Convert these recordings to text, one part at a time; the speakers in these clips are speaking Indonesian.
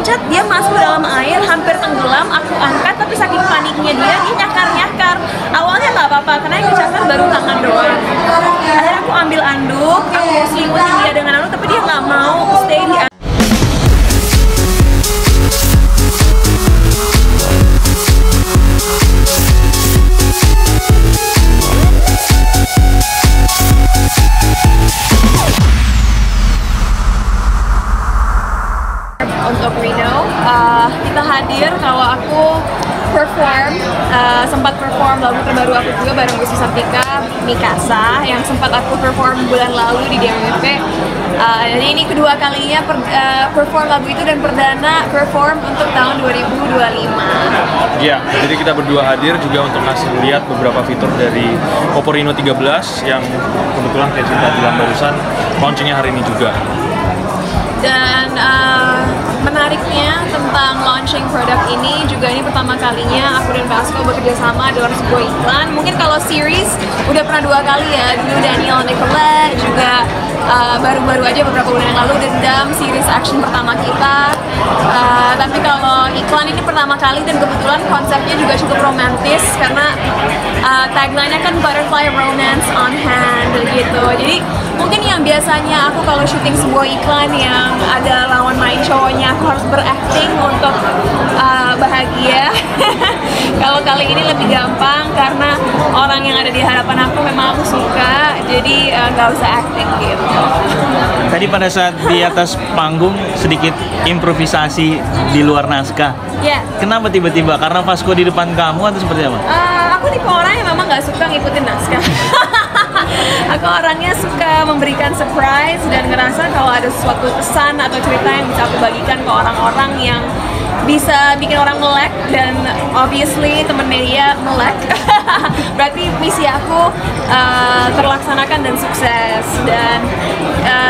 loncat, dia masuk dalam air, hampir tenggelam, aku angkat, tapi saking paniknya dia nyakar-nyakar. Awalnya nggak apa-apa, karena yang kecelakaan baru tangan doang. Akhirnya aku ambil anduk, aku selimutin dia dengan anduk, tapi dia nggak mau stay di anduk. Untuk Reno, kita hadir kalau aku sempat perform lagu terbaru aku juga bareng Gusti Sartika, Mikasa, yang sempat aku perform bulan lalu di DMFP. Jadi ini kedua kalinya perform lagu itu dan perdana perform untuk tahun 2025. Iya, jadi kita berdua hadir juga untuk ngasih lihat beberapa fitur dari Oppo Reno 13 yang kebetulan kayak cerita bilang barusan launchingnya hari ini juga. Dan menariknya tentang launching produk ini juga ini pertama kalinya aku dan Vasco bekerja sama dalam sebuah iklan. Mungkin kalau series udah pernah 2 kali ya, dulu Daniel Nicolette juga baru-baru aja beberapa bulan yang lalu Dendam series action pertama kita. Tapi kalau iklan ini pertama kali dan kebetulan konsepnya juga cukup romantis karena tagline-nya kan butterfly romance on hand gitu. Jadi mungkin yang biasanya aku kalau syuting sebuah iklan yang ada lawan main cowoknya aku harus berakting untuk bahagia. Kalau kali ini lebih gampang karena orang yang ada di hadapan aku memang aku suka, jadi nggak usah acting gitu. Tadi pada saat di atas panggung sedikit improvisasi di luar naskah. Ya. Kenapa tiba-tiba? Karena Vasco di depan kamu atau seperti apa? Aku tipe orang yang memang nggak suka ngikutin naskah. Aku orangnya suka memberikan surprise dan ngerasa kalau ada suatu pesan atau cerita yang bisa aku bagikan ke orang-orang yang bisa bikin orang melek, dan obviously temen media melek. Berarti misi aku terlaksanakan dan sukses. Dan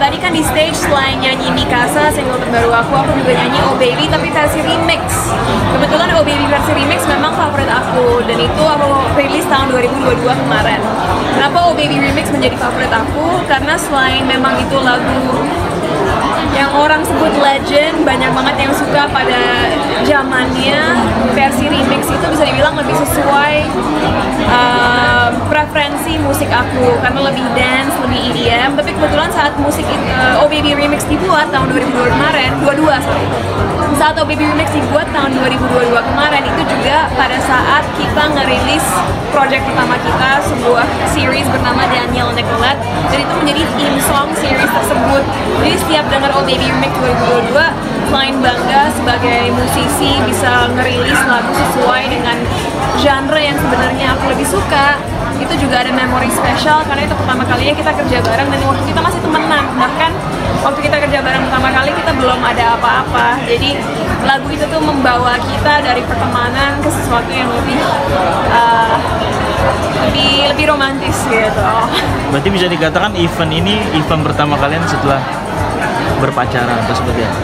tadi kan di stage selain nyanyi Mikasa single terbaru aku juga nyanyi Oh Baby tapi versi remix. Kebetulan Oh Baby versi remix memang favorit aku dan itu aku rilis tahun 2022 kemarin. Kenapa Oh Baby remix menjadi favorit aku? Karena selain memang itu lagu yang orang sebut legend, banyak banget yang suka pada zamannya, versi remix itu bisa dibilang lebih sesuai preferensi musik aku karena lebih dance, lebih EDM. Tapi kebetulan saat musik Oh Baby remix dibuat tahun 2022 kemarin, saat Oh Baby remix dibuat tahun 2022 kemarin itu juga pada saat kita ngerilis project pertama kita, sebuah series bernama Daniel Nicolette, dan itu menjadi theme song series tersebut. Jadi setiap dengar Oh Baby remix 2022, selain bangga sebagai musisi bisa ngerilis lagu sesuai dengan genre yang sebenarnya aku lebih suka, itu juga ada memori spesial karena itu pertama kalinya kita kerja bareng dan waktu kita masih temenan. Bahkan waktu kita kerja bareng pertama kali kita belum ada apa-apa, jadi lagu itu tuh membawa kita dari pertemanan ke sesuatu yang lebih romantis gitu. Berarti bisa dikatakan event ini event pertama kalian setelah berpacaran atau seperti apa?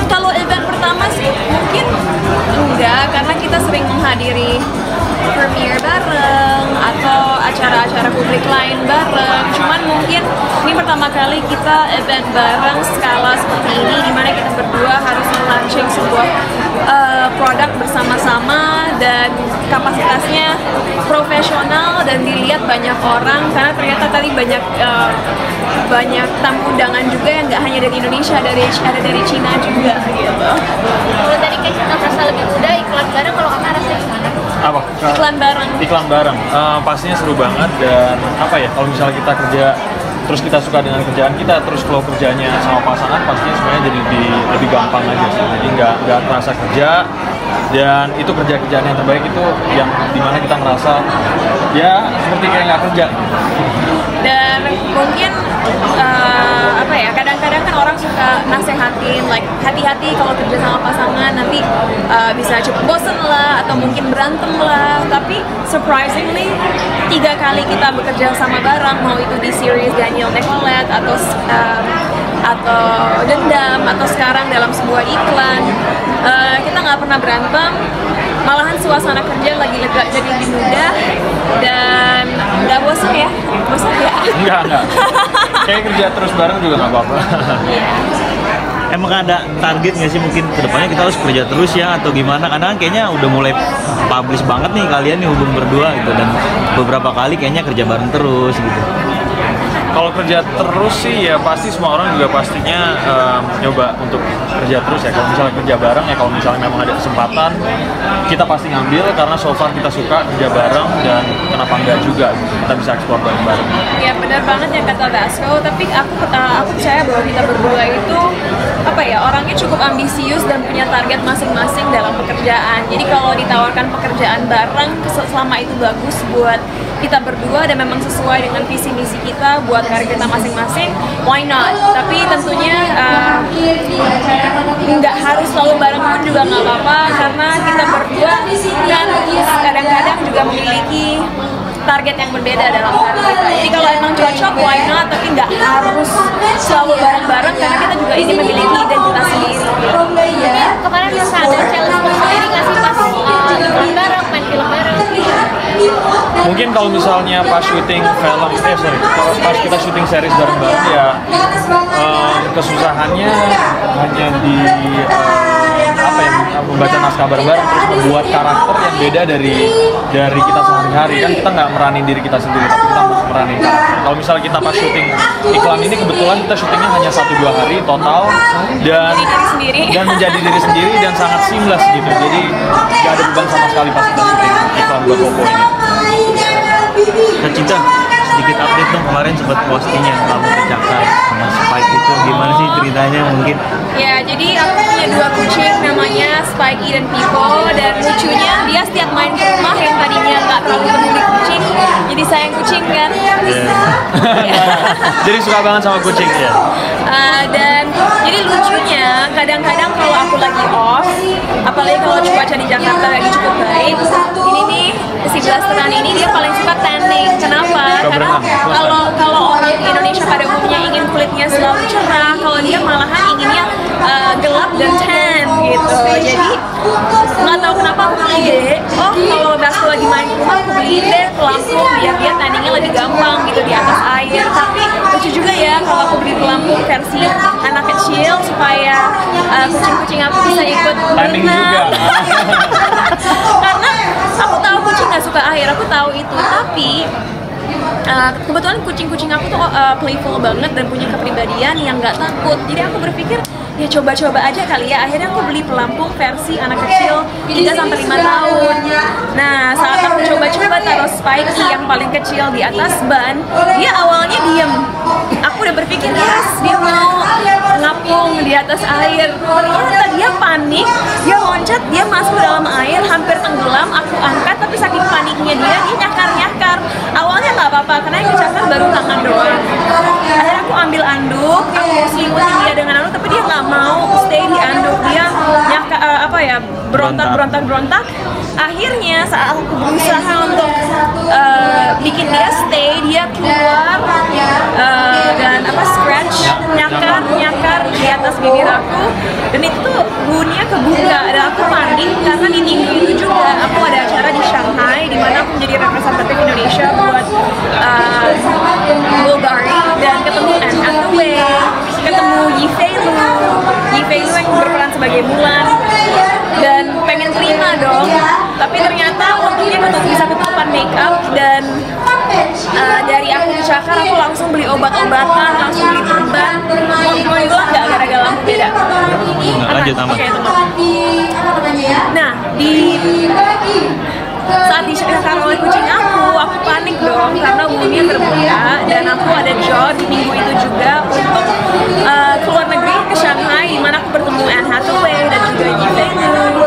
Kalau event pertama sih mungkin enggak, karena kita sering menghadiri premiere bareng atau acara-acara publik lain bareng. Cuman mungkin ini pertama kali kita event bareng skala seperti ini, dimana kita berdua harus launching sebuah produk bersama-sama dan kapasitasnya profesional dan dilihat banyak orang karena ternyata tadi banyak tamu undangan juga yang nggak hanya dari Indonesia, ada dari Cina juga gitu. Kalau tadi kayak kita merasa lebih muda, iklan bareng, kalau kakak rasanya gimana? Apa? Iklan bareng. Pastinya seru banget dan apa ya? Kalau misalnya kita kerja terus kita suka dengan kerjaan kita, terus flow kerjanya sama pasangan pastinya sebenarnya jadi lebih gampang aja sih. Jadi nggak terasa kerja, dan itu kerjaan yang terbaik itu yang dimana kita merasa ya seperti kayak nggak kerja. Dan mungkin kadang-kadang kan orang suka nasehatin like hati-hati kalau kerja sama pasangan nanti bisa cepet bosen lah atau mungkin berantem lah. Tapi surprisingly 3 kali kita bekerja sama bareng, mau itu di series Daniel Nicolette atau Dendam atau sekarang dalam sebuah iklan, kita nggak pernah berantem, malahan suasana kerja lagi lega jadi lebih mudah dan nggak bosan ya? Enggak. Kayak kerja terus bareng juga nggak apa-apa. emang ada target nggak sih mungkin kedepannya kita harus kerja terus ya atau gimana? Karena kan kayaknya udah mulai publish banget nih kalian nih hubung berdua gitu, dan beberapa kali kayaknya kerja bareng terus gitu. Kalau kerja terus sih ya pasti semua orang juga pastinya nyoba untuk kerja terus ya. Kalau misalnya kerja bareng ya, kalau misalnya memang ada kesempatan kita pasti ngambil, karena so far kita suka kerja bareng dan kenapa enggak juga gitu. Kita bisa eksplor bareng-bareng. Ya benar banget yang kata Dasko, tapi aku percaya bahwa kita berdua itu orangnya cukup ambisius dan punya target masing-masing dalam pekerjaan. Jadi kalau ditawarkan pekerjaan bareng selama itu bagus buat kita berdua dan memang sesuai dengan visi misi kita buat karir kita masing-masing, why not? Tapi tentunya nggak harus selalu bareng pun juga nggak apa-apa, karena kita berdua kan kadang-kadang juga memiliki target yang berbeda dalam karir kita. Jadi kalau emang cocok, why not? Tapi nggak harus selalu bareng-bareng, karena kita juga ini memiliki identitas sendiri. Kemarin bisa ada challenge sendiri nggak sih pas iklan bareng, main film bareng? Mungkin kalau misalnya pas syuting film, kalau pas kita syuting series bareng-bareng ya kesusahannya hanya di membaca naskah bareng-bareng, terus membuat karakter yang beda dari kita sehari-hari. Kan kita nggak meranin diri kita sendiri, tapi kita meranin karakter. Kalau misalnya kita pas syuting iklan ini, kebetulan kita syutingnya hanya 1-2 hari total dan menjadi diri sendiri dan sangat seamless gitu. Jadi nggak ada beban sama sekali pas kita syuting iklan buat Popo ini. Kak Cinta, sedikit update dong, kemarin sempat posting yang kamu pecahkan sama Spike itu, gimana sih ceritanya mungkin? Ya, jadi aku punya 2 kucing namanya Spikey dan Pipo, dan lucunya dia setiap main ke rumah yang tadinya nggak terlalu peduli kucing, jadi sayang kucing kan. Jadi suka banget sama kucing ya. Dan jadi lucunya kadang-kadang kalau aku lagi off, apalagi kalau cuaca di Jakarta lagi cukup baik, ini nih si blasteran ini dia paling suka tanning. Kenapa? Karena kalau orang Indonesia pada umumnya ingin kulitnya selalu cerah, kalau dia malahan inginnya gelap dan tan gitu. Jadi nggak tahu kenapa aku ide, kalau Dasko lagi main ke rumah aku beliin deh pelampung biar dia tanningnya lebih gampang gitu di atas air. Tapi lucu juga ya kalau aku beli pelampung versi anak kecil supaya kucing-kucing aku bisa ikut berenang. Karena aku tahu kucing nggak suka air, aku tahu itu. Tapi kebetulan kucing-kucing aku tuh playful banget dan punya kepribadian yang nggak takut. Jadi aku berpikir ya coba-coba aja kali ya. Akhirnya aku beli pelampung versi anak kecil 3-5 tahun. Nah, saat aku coba-coba taruh Spikey yang paling kecil di atas ban, dia awalnya diem. Aku udah berpikir dia mau ngapung di atas air. Ternyata dia panik, dia loncat, dia masuk dalam air, hampir tenggelam. Aku angkat, tapi saking paniknya dia nyakar-nyakar. Awalnya nggak apa-apa, karena yang kecakar baru tangan doang. Akhirnya aku ambil anduk, aku selimutin dia dengan anduk, tapi dia nggak mau stay di anduk. Dia berontak. Akhirnya saat aku berusaha untuk bikin dia stay, dia keluar dan scratch, nyakar di atas bibir aku, dan itu tuh bunyinya kebuka, dan aku panik karena di minggu itu juga aku ada acara di Shanghai di mana aku menjadi representatif Indonesia buat Bulgari, dan ketemu Anne Hathaway, ketemu Yi Fei Lu yang berperan sebagai Mulan, dan pengen terima dong, tapi ternyata untungnya bisa ketutupan makeup, dan dari aku dicakar aku langsung beli obat-obatan, langsung beli perban, mau hilang nggak gara-gara lampu beda. Lanjut aman. Nah, saat dicakar oleh kucing aku panik dong karena mulutnya terbuka, dan aku ada job di minggu itu juga untuk keluar negeri ke Shanghai, di mana aku bertemu Anne Hathaway dan juga Yi Fei Lu.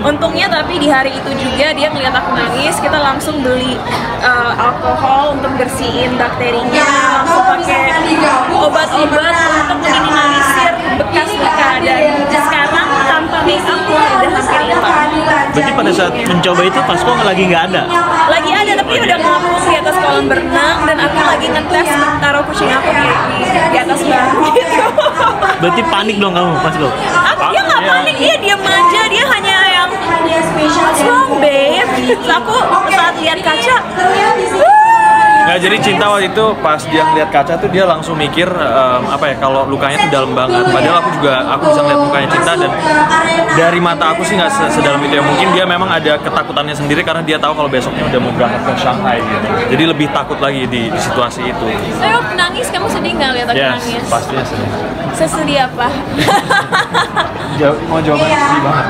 Untungnya tapi di hari itu juga dia ngeliat aku nangis, kita langsung beli alkohol untuk bersihin bakterinya, langsung pakai obat-obat untuk meminimalisir bekas luka, dan sekarang tanpa makeup udah hampir hilang. Berarti pada saat mencoba itu Pasko lagi nggak ada? Lagi ada, tapi udah ngapung di atas kolam berenang, dan aku lagi ngetes taruh kucing aku di atas batu gitu. Berarti panik dong kamu Pasko? Dia nggak panik, dia diam aja, dia hanya yang what's wrong babe? Terus aku saat lihat kaca, Nggak, jadi cinta waktu itu pas dia ngeliat kaca tuh dia langsung mikir apa ya, kalau lukanya tuh dalam banget. Padahal aku bisa ngeliat mukanya Cinta, dan dari mata aku sih nggak sedalam itu ya. Mungkin dia memang ada ketakutannya sendiri karena dia tahu kalau besoknya udah mau berangkat ke Shanghai gitu. Jadi lebih takut lagi di situasi itu. Ayo nangis, kamu sedih nggak lihat aku nangis? Pastinya sedih. Sesedih apa? Mau jawabannya sedih banget.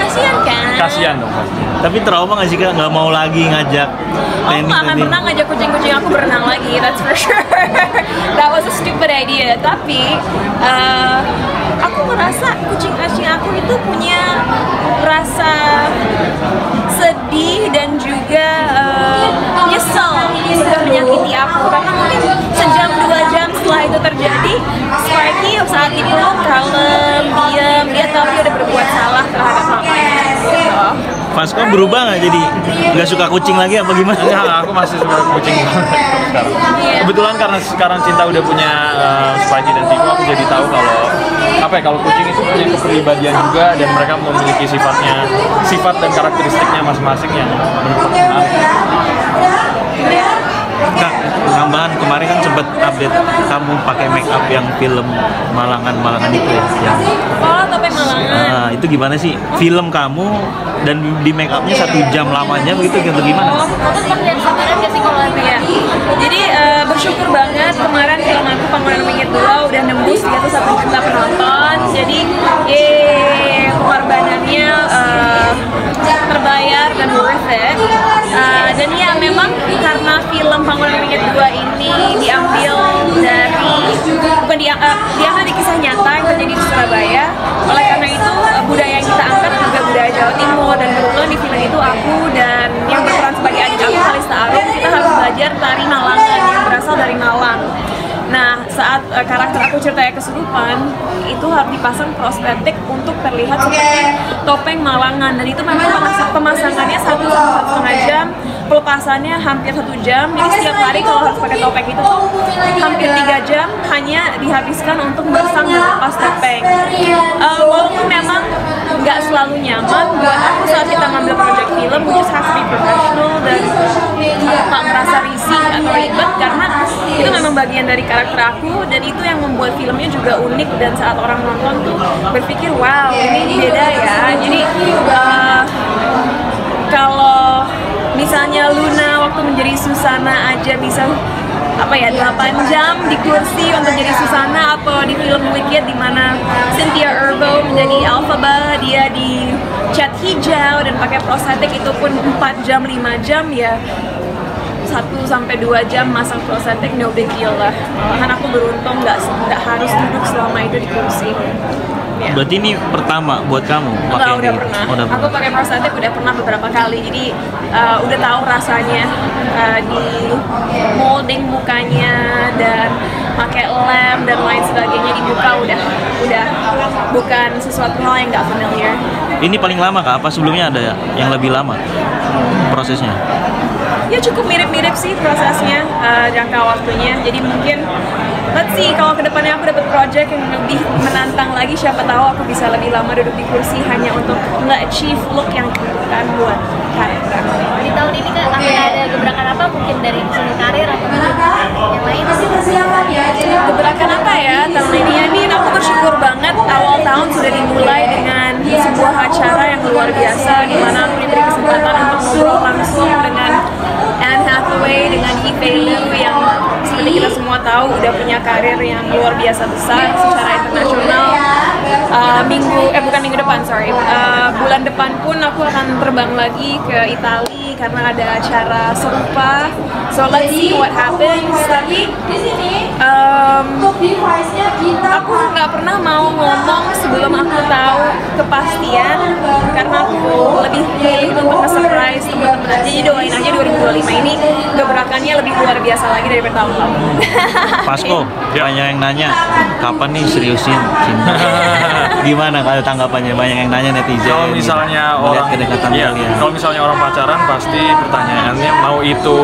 Kasian kan? Kasian dong pasti. Tapi trauma nggak sih Kak, nggak mau lagi ngajak Aku nggak akan pernah ngajak kucing-kucing aku berenang lagi, that's for sure. That was a stupid idea. Tapi aku merasa kucing-kucing aku itu punya rasa sedih dan juga nyesel sudah menyakiti aku, karena mungkin sejam 2 jam setelah itu terjadi, Sparky saat dipeluk kalem, diam, dia tahu dia udah berbuat salah terhadap mamanya gitu. Fasko berubah nggak jadi nggak suka kucing lagi apa gimana? Ya, aku masih suka kucing banget sekarang. Kebetulan karena sekarang Cinta udah punya Spidey dan Timo, aku jadi tahu kalau apa ya, kalau kucing itu punya kepribadian juga, dan mereka memiliki sifat dan karakteristiknya masing-masing yang menurut menarik. Kak, tambahan kemarin kan sempet update kamu pakai make up yang film Malangan itu ya. Oh, topeng Malangan. Itu gimana sih film kamu dan di make upnya 1 jam lamanya begitu gitu gimana? Aku sempat lihat gambaran gak sih kalau Ya. Jadi bersyukur banget kemarin film aku Panggilan Minggit 2 udah nembus 1 juta penonton. Jadi pengorbanannya terbayar dan worth it. Dan ya memang karena film Panggilan Minggit 2 ini diambil dari kisah nyata yang terjadi di Surabaya. Oleh karena itu budaya yang kita angkat juga budaya Jawa Timur, dan kebetulan di film itu aku dan yang berperan sebagai adik aku Kalista Arum, kita harus belajar tari Malangan yang berasal dari Malang. Nah, saat karakter aku ceritanya kesurupan, itu harus dipasang prostetik untuk terlihat seperti topeng Malangan, dan itu memang pemasangannya 1,5 jam, pelepasannya hampir 1 jam. Jadi setiap hari kalau harus pakai topeng itu tuh hampir 3 jam hanya dihabiskan untuk memasang dan lepas topeng. Walaupun memang nggak selalu nyaman buat aku saat kita ngambil project film, we just have to be professional dan nggak merasa risih atau ribet, karena itu memang bagian dari karakter aku, dan itu yang membuat filmnya juga unik, dan saat orang nonton tuh berpikir wow ini beda ya. Jadi kalau misalnya Luna waktu menjadi Susana aja bisa 8 jam di kursi untuk jadi Susana, atau di film Wicked di mana Cynthia Erivo menjadi Elphaba, dia di cat hijau dan pakai prostetik itu pun 4 jam 5 jam ya. 1 sampai 2 jam masang prostetik no big deal lah. Malahan aku beruntung nggak harus duduk selama itu di kursi. Ya. Berarti ini pertama buat kamu pakai Udah pernah. Aku pakai prostetik udah pernah beberapa kali. Jadi udah tahu rasanya di molding mukanya dan pakai lem dan lain sebagainya di muka udah bukan sesuatu hal yang nggak familiar. Ini paling lama Kak? Apa sebelumnya ada yang lebih lama prosesnya? Ya cukup mirip-mirip sih prosesnya, jangka waktunya. Jadi mungkin let's see, kalau kedepannya aku dapat project yang lebih menantang lagi, siapa tahu aku bisa lebih lama duduk di kursi hanya untuk nge-achieve look yang dibutuhkan buat karir aku. di tahun ini kan akan ada gebrakan apa mungkin dari seni karir atau yang lain? Gebrakan apa ya tahun ini? Ya, Din, aku bersyukur banget awal tahun sudah dimulai dengan sebuah acara yang luar biasa, di mana aku diberi kesempatan untuk ngobrol langsung dengan Anne Hathaway, dengan Yifei Liu yang seperti kita semua tahu udah punya karir yang luar biasa besar secara internasional. Bukan minggu depan, bulan depan pun aku akan terbang lagi ke Italia karena ada acara serupa. So let's see what happens. Tapi aku nggak pernah mau ngomong sebelum aku tahu kepastian, karena aku lebih pilih untuk nge-surprise teman-teman aja. Jadi doain aja 2025 ini gebrakannya lebih luar biasa lagi daripada tahun lalu. Pasko, banyak yang nanya kapan nih seriusin cinta? Gimana kalau tanggapannya? Banyak yang nanya netizen. Kalau misalnya melihat orang kedekatan kalian. kalau misalnya orang pacaran pasti pertanyaannya mau itu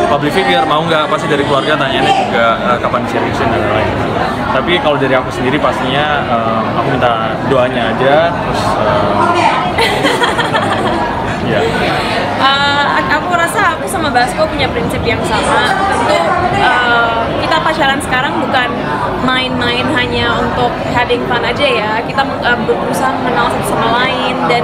public figure mau nggak, pasti dari keluarga tanyaannya juga kapan seriusin dan lain-lain. Tapi kalau dari aku sendiri pastinya aku minta doanya aja, terus ya. Aku rasa aku sama sama Basko punya prinsip yang sama. Tentu kita pacaran sekarang bukan main-main hanya untuk having fun aja ya. Kita berusaha mengenal satu sama lain, dan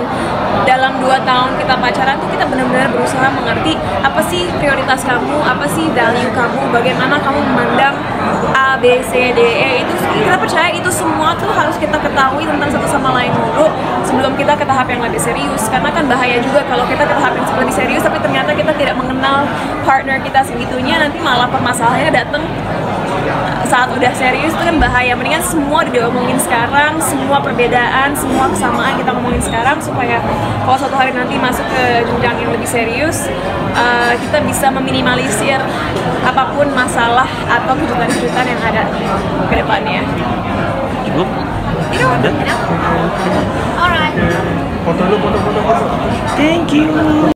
dalam 2 tahun kita pacaran tuh kita benar-benar berusaha mengerti apa sih prioritas kamu, apa sih value kamu, bagaimana kamu memandang A, B, C, D, E. Itu kita percaya itu semua tuh harus kita ketahui tentang satu sama lain dulu sebelum kita ke tahap yang lebih serius. Karena kan bahaya juga kalau kita ke tahap yang lebih serius tapi ternyata kita tidak mengenal partner kita segitunya, nanti malah permasalahannya datang saat udah serius. Itu kan bahaya. Mendingan semua diomongin sekarang, semua perbedaan, semua kesamaan kita ngomongin sekarang, supaya kalau suatu hari nanti masuk ke jenjang yang lebih serius, kita bisa meminimalisir apapun masalah atau kejutan-kejutan yang ada ke depannya. Cukup? Alright. Foto dulu, foto. Thank you.